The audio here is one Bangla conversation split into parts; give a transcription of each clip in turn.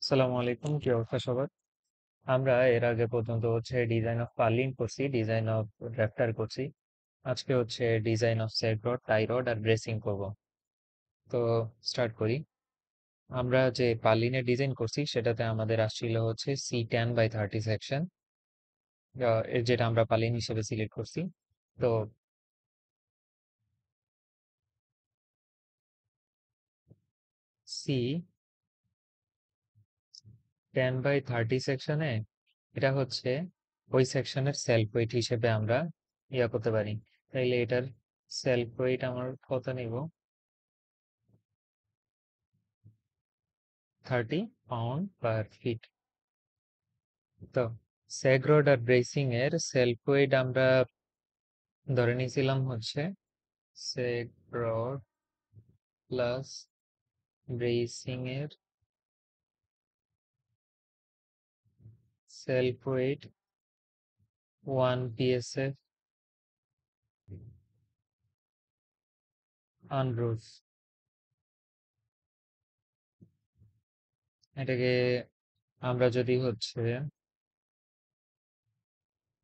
আসসালামু আলাইকুম, কি অবস্থা সবার? আমরা এর আগে পর্যন্ত ডিজাইন অফ পার্লিন করছি, ডিজাইন অফ র্যাপ্টার করছি। আজকে design of sag rod, tie rod আর ব্রেসিং করব। তো স্টার্ট করি। আমরা যে পার্লিনের ডিজাইন করছি সেটাতে আমাদের আসছিল C10/30 সেকশন, যেটা আমরা পার্লিন হিসেবে সিলেক্ট করছি। তো C10/30 সেকশনে এটা ওই সেকশনের সেলফ ওয়েট হিসেবে আমরা করতে পারি। তাইলে এটার সেলফ ওয়েট আমার কত নিব? 30 pound/feet। তো স্যাগ রড আর ব্রেসিং এর সেলফ ওয়েট আমরা ধরে নিয়েছিলাম স্যাগ রড প্লাস ব্রেসিং এর সেলফ ওয়েট 1 psf আনরুফ। এটাকে আমরা যদি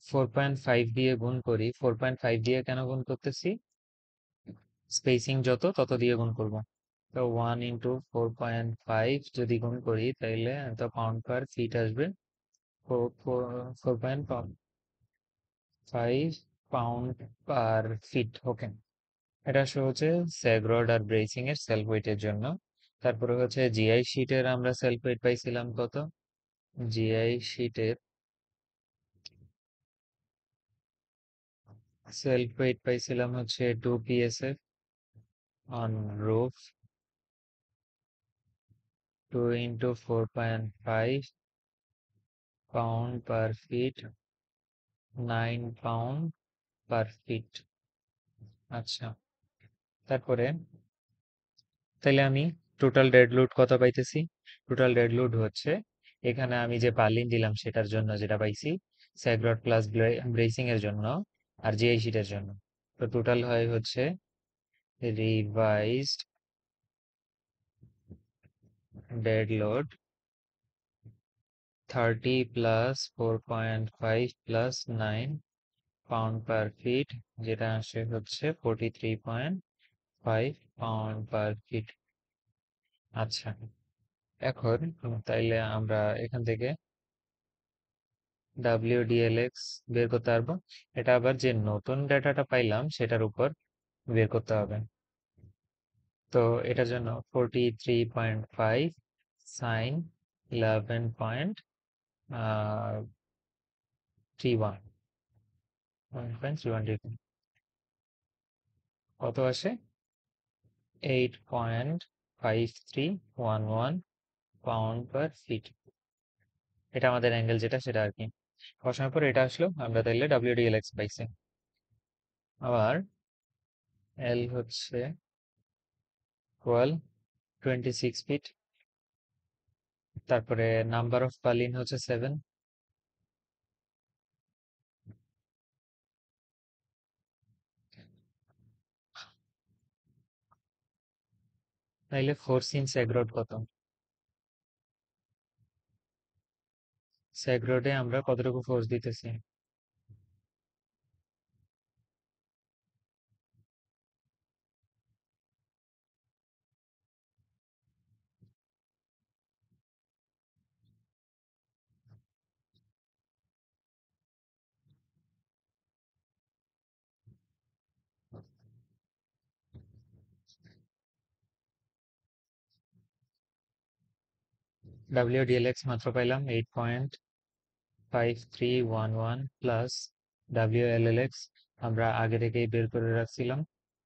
4.5 দিয়ে গুণ করি, 4.5 দিয়ে কেন গুণ করতেছি? স্পেসিং যত তত দিয়ে গুণ করব। তো 1 × 4.5 যদি গুণ করি তাইলে এত পাউন্ড পার ফিট আসবে। 4.5 পাউন্ড পার ফিট। ওকে, এটা স্যাগ রড আর ব্রেসিং এর সেলফ ওয়েটের জন্য। তারপরে জিআই শিটের আমরা সেলফ ওয়েট পাইছিলাম কত? জিআই শিটের সেলফ ওয়েট পাইছিলাম 2 psf on roof, 2 × 4.5 pound per feet, 9 pound per feet. আচ্ছা, তারপরে তাইলে আমি টোটাল ডেড লোড কত পাইতেছি? টোটাল ডেড লোড এখানে আমি যে পার্লিন দিলাম সেটার জন্য যেটা পাইছি, স্যাগরড প্লাস ব্রেসিং এর জন্য আর জিআই শিটের জন্য। তো টোটাল হয় revised dead load 30 plus 4.5 plus 9 pound per fit, যেটা আসে 43.5 পাউন্ড পার ফিট। আচ্ছা, এখন তাইলে আমরা এখান থেকে WDLX বের করতে পারবো। এটা আবার যে নতুন ডাটাটা পাইলাম সেটার উপর বের করতে হবে। তো এটার জন্য 43.5 সাইন 11.31 1.31 কত আসে? 8.5311 পাউন্ড পার ফিট। এটা আমাদের অ্যাঙ্গেল যেটা সেটা আর কি বসানোর পর এটা আসলো। আমরা তাইলে WDLX পাইছি। আবার L 26 ফিট। তারপরে নাম্বার অফ পার্লিন 7। তাইলে ফোর্স ইন স্যাগ্রড কত? স্যাগ্রডে আমরা কতটুকু ফোর্স দিতেছি? WDLX মাত্র পাইলাম 8.5311 প্লাস WLLX আমরা আগে থেকেই বের করে রাখছিলাম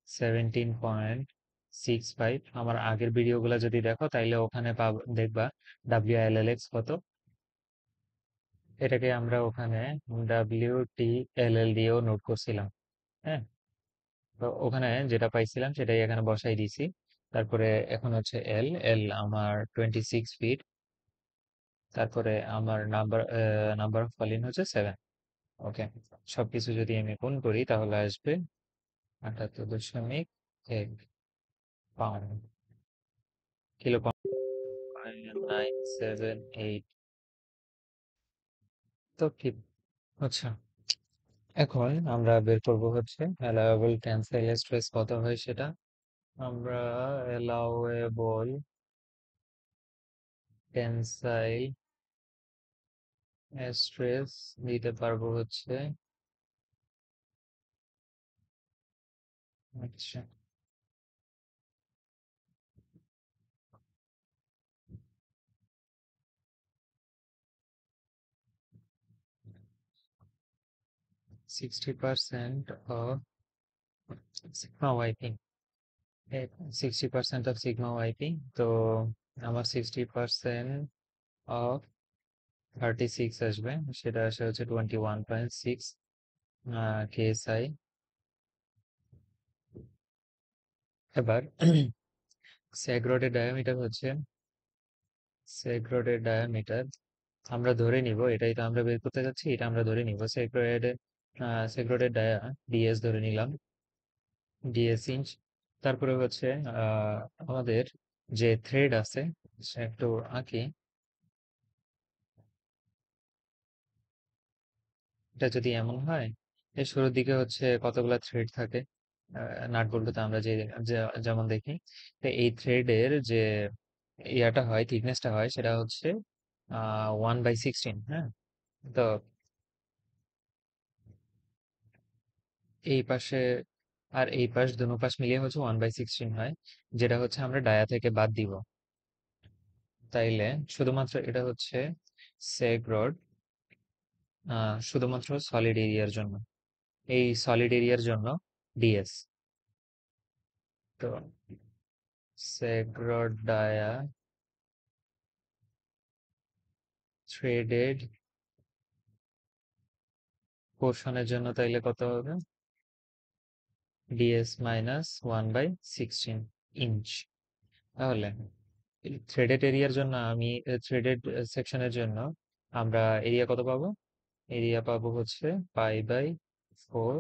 17.65। আমার আগের ভিডিওগুলো যদি দেখো তাইলে ওখানে দেখবা WLLX কত। এটাকে আমরা ওখানে WTLL দিয়েও নোট করছিলাম। হ্যাঁ, তো ওখানে যেটা পাইছিলাম সেটাই এখানে বসাই দিছি। তারপরে এখন এল এল আমার 26 ফিট। তারপরে আমার নাম্বার অফ কলিন 7। ওকে, সবকিছু যদি আমি গুণ করি তাহলে আসবে 78.1 পাউন্ড, কিলো পাউন্ড। 0.978। তো কি, আচ্ছা, এখন আমরা বের করব হচ্ছে অ্যালাউয়েবল টেন্সাইল স্ট্রেস কত হয় সেটা। আমরা অ্যালাউয়েবল টেন্সাইল স্ট্রেস দিতে পারবো হচ্ছে, আচ্ছা, 60% of sigma YP, 60% of sigma YP. তো আমার 60% অফ 36 আসবে, সেটা আসে হচ্ছে 21.6 কেএসআই। এবার সেগ রডের ডায়ামিটার হচ্ছে, সেগ রডের ডায়ামিটার আমরা ধরে নিব, এটাই তো আমরা বের করতে যাচ্ছি, এটা আমরা ধরে নিব সেগ রডের, সেগ রডের ডায়া ডিএস ধরে নিলাম, ডিএস ইঞ্চ। তারপরে হচ্ছে আমাদের যে থ্রেড আছে সে একটু আঁকি। এটা যদি এমন হয়, এর শুরুর দিকে হচ্ছে কতগুলা থ্রেড থাকে নাট বল্টুতে আমরা যেমন দেখি। তো এই থ্রেডের যে ইয়াটা হয়, থিকনেসটা হয়, সেটা হচ্ছে 1/16। হ্যাঁ, তো এই পাশে আর এই পাশ দুনো পাশ মিলিয়ে হচ্ছে 1/16 হয়, যেটা হচ্ছে আমরা ডায়া থেকে বাদ দিব। তাইলে শুধুমাত্র এটা হচ্ছে সেগ রড, শুধুমাত্র সলিড এরিয়ার জন্য, এই সলিড এরিয়ার জন্য ডিএস। তো সেগ রড ডায়া থ্রেডেড পোর্শনের জন্য তাইলে কত হবে, ডিএস মাইনাস 1/16 ইঞ্চ। তাহলে থ্রেডেড এরিয়ার জন্য আমি, থ্রেডেড সেকশনের জন্য আমরা এরিয়া কত পাবো, এরিয়া পাবো হচ্ছে পাই/4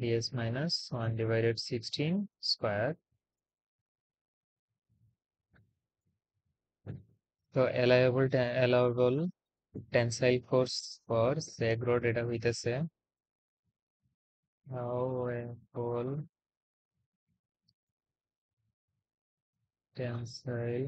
ডিএস মাইনাস 1/16 স্কোয়ার। তো allowable tensile force for sag rod এটা হইতেছে অ্যালাউয়েবল টেনসাইল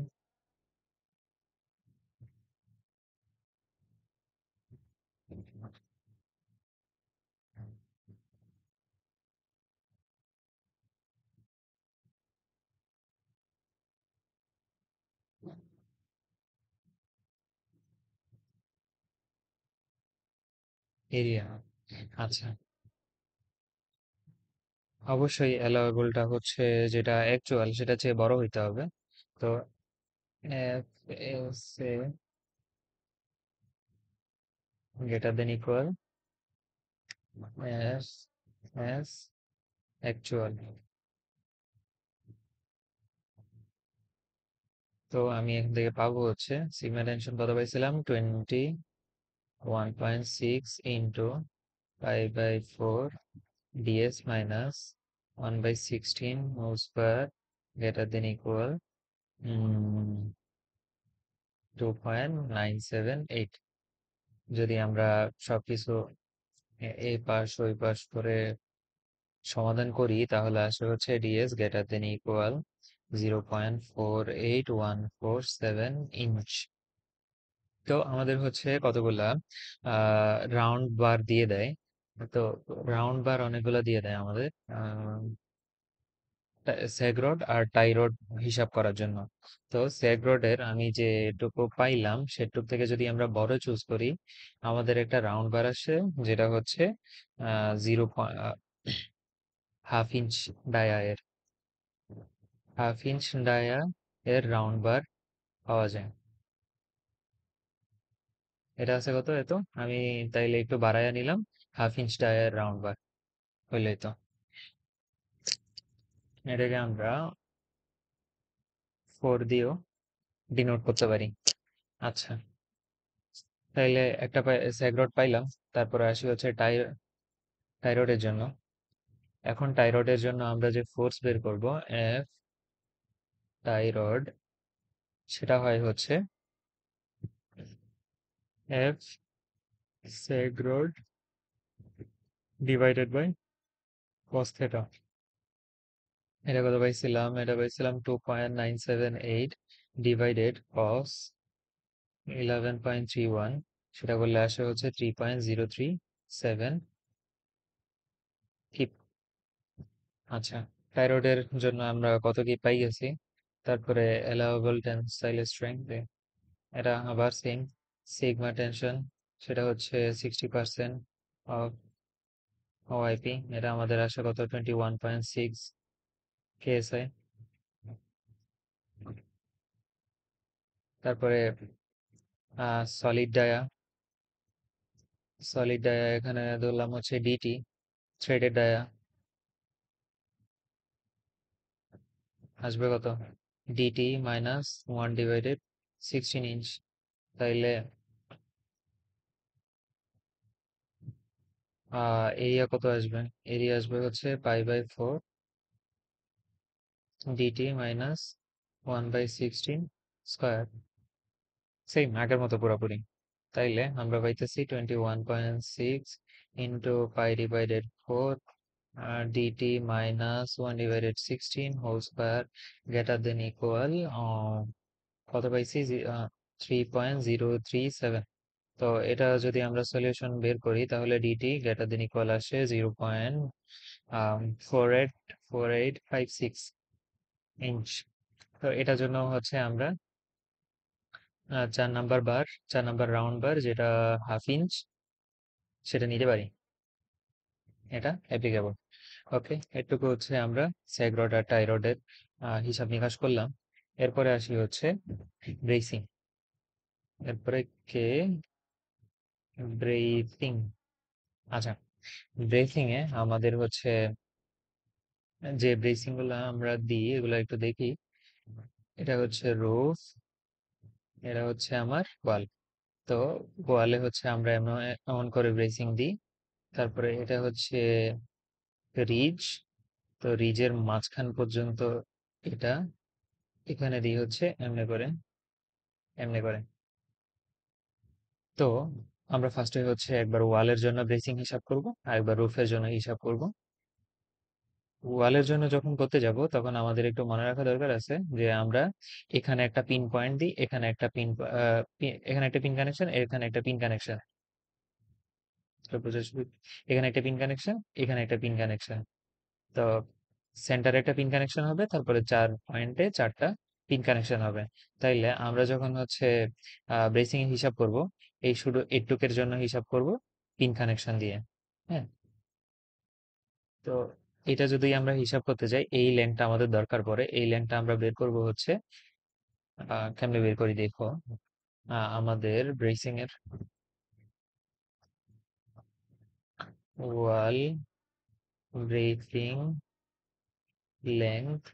এরিয়া। আচ্ছা, অবশ্যই অ্যালাউয়েবলটা হচ্ছে যেটা অ্যাকচুয়াল সেটা চেয়ে বড় হইতে হবে। তো F S A greater than equal S S actual. তো আমি এখান থেকে পাবো হচ্ছে সিগমা টেনশন কত পাইছিলাম, 21.6 ইন্টু পাই/4 DS minus 1/16 whole square greater than equal 2.978। যদি আমরা সবকিছু এই পাশ ওই পাশ করে সমাধান করি তাহলে আসে হচ্ছে DS greater than equal 0.48147 inch. তো আমাদের হচ্ছে কতগুলা রাউন্ড বার দিয়ে দেয়। তো রাউন্ড বার অনেকগুলা দিয়ে দেয় আমাদের সেগ রড আর টাই রড হিসাব করার জন্য। তো সেগ রডের আমি যেটুকু পাইলাম সেটুক থেকে যদি আমরা বড় চুজ করি, আমাদের একটা রাউন্ড বার আসে, যেটা হচ্ছে 0.5 ইঞ্চ ডায়া এর, 1/2 ইঞ্চ ডায়া এর রাউন্ড বার পাওয়া যায়। এটা আছে কত এত, আমি তাইলে একটু বাড়াইয়া নিলাম, 1/2 ইঞ্চ ডায়া এর রাউন্ড বার হইলেই তো। এটাকে আমরা 4 দিয়েও ডিনোট করতে পারি। আচ্ছা, তাইলে একটা সেগ রড পাইলাম। তারপরে আসি হচ্ছে টাইরয়েডের জন্য। এখন টাইরয়েডের জন্য আমরা যে ফোর্স বের করব, এফ টাইরয়েড সেটা হয় হচ্ছে F sag rod divided by cos theta. এটা কত পাইছিলাম? এটা পাইছিলাম 2.978 ডিভাইডেড কস 11.31। সেটা করলে আসে হচ্ছে 3.037 কি। আচ্ছা, থাইরয়েডের জন্য আমরা কত কি পাই গেছি। তারপরে অ্যালাউয়েবল টেনসাইল স্ট্রেংথ, এটা আবার সেম সিগমা টেনশন, সেটা হচ্ছে 60% অফ ওআইপি। এটা আমাদের আসে কত 21.6 কেএসআই। তারপরে সলিড ডায়া, সলিড ডায়া এখানে ধরলাম হচ্ছে ডিটি, থ্রেডেড ডায়া আসবে কত ডিটি মাইনাস 1/16 ইঞ্চ। তাইলে এরিয়া কত আসবে? এরিয়া আসবে হচ্ছে পাই/4 ডিটি মাইনাস 1/16 স্কোয়ার, সেম আগের মতো পুরোপুরি। তাইলে আমরা পাইতেছি 21.6 into pi divided 4 DT minus 1/16 whole square greater than equal কত পাইছি 3.037। তো এটা যদি আমরা সলিউশন বের করি তাহলে ডিটি গ্রেটার দেন ইকুয়াল আসে 0.4856 ইঞ্চ। তো এটার জন্য হচ্ছে আমরা 4 নাম্বার রাউন্ড বার যেটা হাফ ইঞ্চ সেটা নিতে পারি। এটা অ্যাপ্লিকেবল। ওকে, এটুকু হচ্ছে আমরা সেগ রড আর টাই রডের হিসাব নিকাশ করলাম। এরপরে আসি হচ্ছে ব্রেসিং। এরপরে কে ব্রেসিং। আচ্ছা, ব্রেসিং এ আমাদের হচ্ছে যে ব্রেসিং গুলো আমরা দিই এগুলো একটু দেখি। এটা হচ্ছে রুফ, এটা হচ্ছে আমার ওয়াল। তো ওয়ালে হচ্ছে আমরা এমন এমন করে ব্রেসিং দিই। তারপরে এটা হচ্ছে রিজ, তো রিজের মাঝখান পর্যন্ত এটা এখানে দিই হচ্ছে এমনি করে, এমনি করে। তো আমরা ফার্স্টে হচ্ছে একবার ওয়ালের জন্য ব্রেসিং হিসাব করব আর একবার রুফের জন্য হিসাব করব। ওয়ালের জন্য যখন করতে যাব তখন আমাদের একটু মনে রাখা দরকার আছে যে আমরা এখানে একটা পিন পয়েন্ট দিই, এখানে একটা এখানে একটা পিন কানেকশন, এখানে একটা পিন কানেকশন, এখানে একটা পিন কানেকশন, এখানে একটা পিন কানেকশন। তো সেন্টারে একটা পিন কানেকশন হবে, তারপরে 4 পয়েন্টে 4টা পিন কানেকশন হবে। তাইলে আমরা যখন হচ্ছে ব্রেসিং এর হিসাব করব, এই শুধু এইটুকের জন্য হিসাব করব পিন কানেকশন দিয়ে। হ্যাঁ, তো এটা যদি আমরা হিসাব করতে যাই এই লেন্থটা আমাদের দরকার পড়ে। এই লেন্থটা আমরা বের করব হচ্ছে কেমনে বের করি দেখো। আমাদের ব্রেসিং এর ওয়াল ব্রেসিং লেন্থ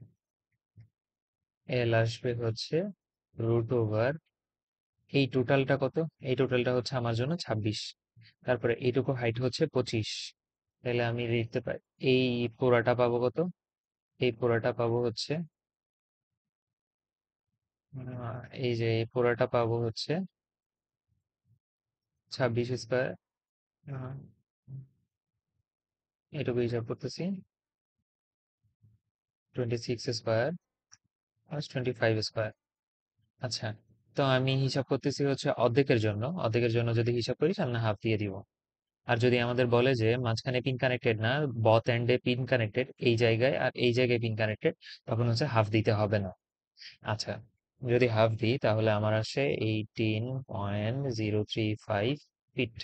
এল আসবে হচ্ছে √ওভার এই টোটালটা কত, এই টোটালটা হচ্ছে আমার জন্য 26। তারপরে এইটুকু হাইট হচ্ছে 25। তাহলে আমি লিখতে পারি এই পুরাটা পাবো কত, এই পুরাটা পাবো হচ্ছে এই যে এই পুরাটা পাবো হচ্ছে 26 স্কোয়ার। এটুকু হিসাব করতেছি 26 স্কোয়ার প্লাস 25 স্কোয়ার। আচ্ছা, তো আমি হিসাব করতেছি হচ্ছে অর্ধেকের জন্য। অর্ধেকের জন্য যদি হিসাব করি সামনে হাফ দিয়ে দিব। আর যদি আমাদের বলে যে মাঝখানে পিন কানেক্টেড না, বথ এন্ডে পিন কানেক্টেড, এই জায়গায় আর এই জায়গায় পিন কানেক্টেড, তখন হচ্ছে হাফ দিতে হবে না। আচ্ছা, যদি হাফ দিই তাহলে আমার আসে 18.035 ফিট।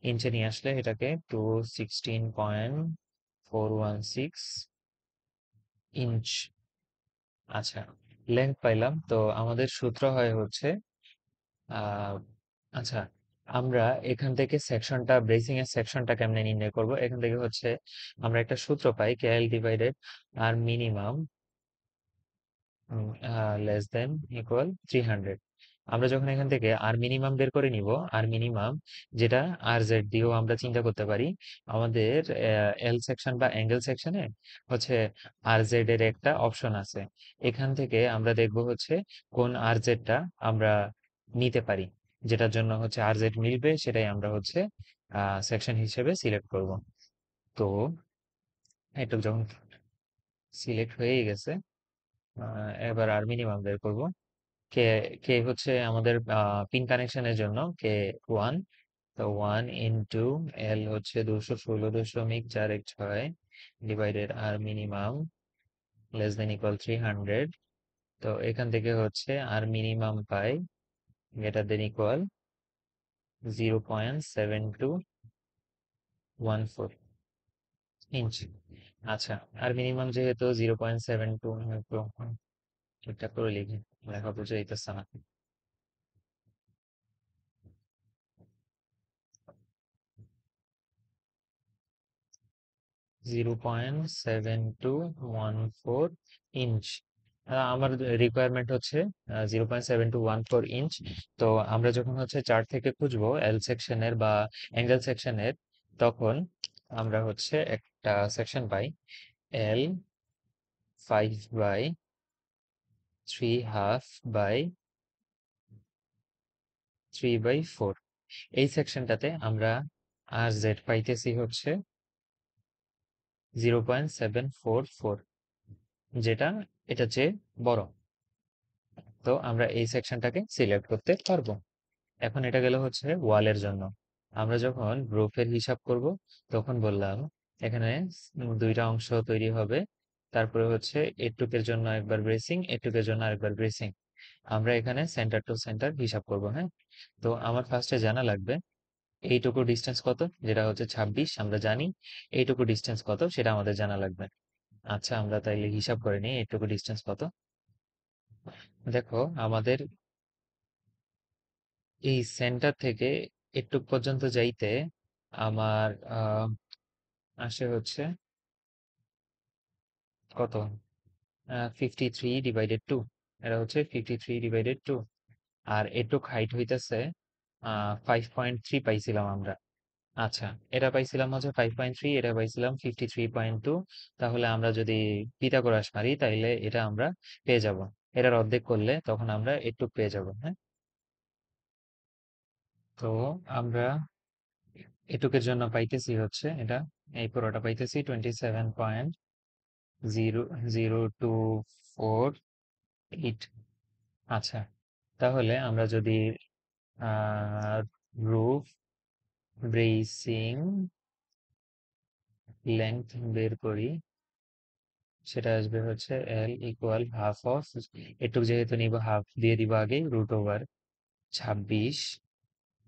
ইঞ্চে নিয়ে আসলে এটাকে 216.416 ইঞ্চ। আচ্ছা, লেন্থ পাইলাম। তো আমাদের সূত্র হয় হচ্ছে আহ আচ্ছা, আমরা এখান থেকে সেকশনটা ব্রেসিং এর সেকশনটা কেমনে নির্ণয় করব? এখান থেকে হচ্ছে আমরা একটা সূত্র পাই কেএল ডিভাইডেড আর মিনিমাম লেস দেন ইকুয়াল 300। আমরা যখন এখান থেকে আর মিনিমাম বের করে নিব, আর মিনিমাম যেটা আর জেড দিয়েও আমরা চিন্তা করতে পারি, আমাদের এল সেকশন বা অ্যাঙ্গেল সেকশনে হচ্ছে আর জেড এর একটা অপশন আছে। এখান থেকে আমরা দেখব হচ্ছে কোন আর জেডটা আমরা নিতে পারি, যেটার জন্য হচ্ছে আর জেড মিলবে সেটাই আমরা হচ্ছে সেকশন হিসেবে সিলেক্ট করব। তো এটা যখন সিলেক্ট হয়ে গেছে, এবার আর মিনিমাম বের করব। কে কে হচ্ছে আমাদের পিন কানেকশনের জন্য কে 1। তো 1 এল হচ্ছে 216.416 ডিভাইডেড আর মিনিমাম লেস দেন ইকুয়াল 300। তো এখান থেকে হচ্ছে আর মিনিমাম পাই গ্রেটার দেন ইকুয়াল 0.7214 ইঞ্চ। আচ্ছা, আর মিনিমাম যেহেতু 0.72, একটু ঠিকঠাক করে লিখি, লেখা বুঝে যাইতেছে না। 0.7214 ইঞ্চ। আমার রিকোয়ারমেন্ট হচ্ছে 0.7214 ইঞ্চ। তো আমরা যখন হচ্ছে চার্ট থেকে খুঁজবো এল সেকশনের বা অ্যাঙ্গেল সেকশনের, তখন আমরা হচ্ছে একটা সেকশন পাই, এল 5/3.5/3/4। এই সেকশনটাতে আমরা আর জেড পাইতেছি হচ্ছে 0.744, যেটা এটা চেয়ে বড়। তো আমরা এই সেকশনটাকে সিলেক্ট করতে পারবো। এখন এটা গেল হচ্ছে ওয়ালের জন্য। আমরা যখন রুফের হিসাব করব, তখন বললাম এখানে দুইটা অংশ তৈরি হবে, তারপরে হচ্ছে এটুকের জন্য একবার ব্রেসিং, এটুকের জন্য আরেকবার ব্রেসিং। আমরা এখানে সেন্টার টু সেন্টার হিসাব করব, হ্যাঁ। তো আমার ফার্স্টে জানা লাগবে এইটুকু ডিস্টেন্স কত, যেটা হচ্ছে 26 আমরা জানি। এইটুকু ডিস্টেন্স কত সেটা আমাদের জানা লাগবে। আচ্ছা, আমরা তাইলে হিসাব করে নিই এইটুকু ডিস্টেন্স কত। দেখো, আমাদের এই সেন্টার থেকে এটুক পর্যন্ত যাইতে আমার আসে হচ্ছে কত, 53/2। এটা হচ্ছে 53/2। আর এটুক হাইট হইতেছে 5.3 পাইছিলাম আমরা। আচ্ছা, এটা পাইছিলাম হচ্ছে 5.3, এটা পাইছিলাম 53.2। তাহলে আমরা যদি পিথাগোরাস মারি তাইলে এটা আমরা পেয়ে যাব। এটার অর্ধেক করলে তখন আমরা এটুক পেয়ে যাব, হ্যাঁ। তো আমরা এটুকের জন্য পাইতেছি হচ্ছে এটা, এই পুরোটা পাইতেছি 27.00248। আচ্ছা, তাহলে আমরা যদি রুফ ব্রেসিং লেন্থ বের করি, সেটা আসবে হচ্ছে এল ইকুয়াল হাফ অফ, এটুক যেহেতু নিব হাফ দিয়ে দিব আগে, √ওভার 26,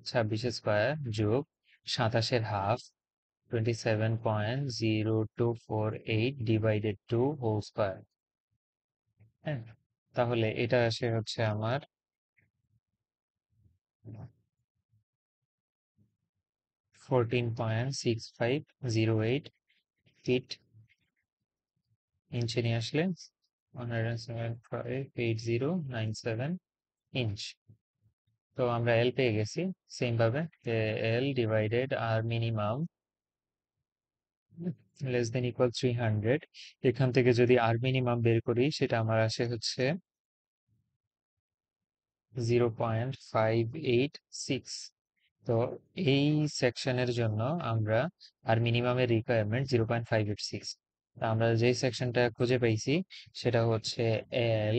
26 স্কোয়ার যোগ 27-এর হাফ 27.0248 ডিভাইডেড 2 হোল স্কোয়ার। হ্যাঁ, তাহলে এটা আসে হচ্ছে আমার 14.6508 ফিট। ইঞ্চে নিয়ে আসলে 107.8097 ইঞ্চ। তো আমরা এল পেয়ে গেছি। সেম ভাবে এল ডিভাইডেড আর মিনিমাম লেস দেন ইকুয়াল 300। এখান থেকে যদি আর মিনিমাম বের করি, সেটা আমার আসে হচ্ছে 0.586। তো এই সেকশনের জন্য আমরা আর মিনিমামের রিকোয়ারমেন্ট 0.586। আমরা যে সেকশনটা খুঁজে পাইছি সেটা হচ্ছে এল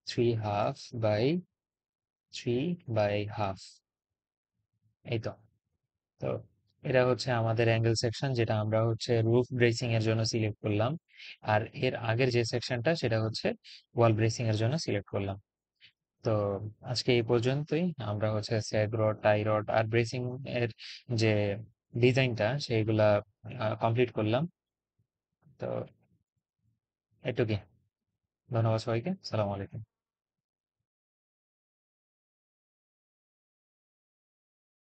3/2/3/2। এই তো। তো এটা হচ্ছে আমাদের অ্যাঙ্গেল সেকশন, যেটা আমরা হচ্ছে রুফ ব্রেসিং এর জন্য সিলেক্ট করলাম। আর এর আগের যে সেকশনটা সেটা হচ্ছে ওয়াল ব্রেসিং এর জন্য সিলেক্ট করলাম। তো আজকে এই পর্যন্তই। আমরা হচ্ছে স্যাগ রড, টাই রড আর ব্রেসিং এর যে ডিজাইনটা সেইগুলা কমপ্লিট করলাম। তো এটুকুই। ধন্যবাদ সবাইকে। সালাম আলাইকুম।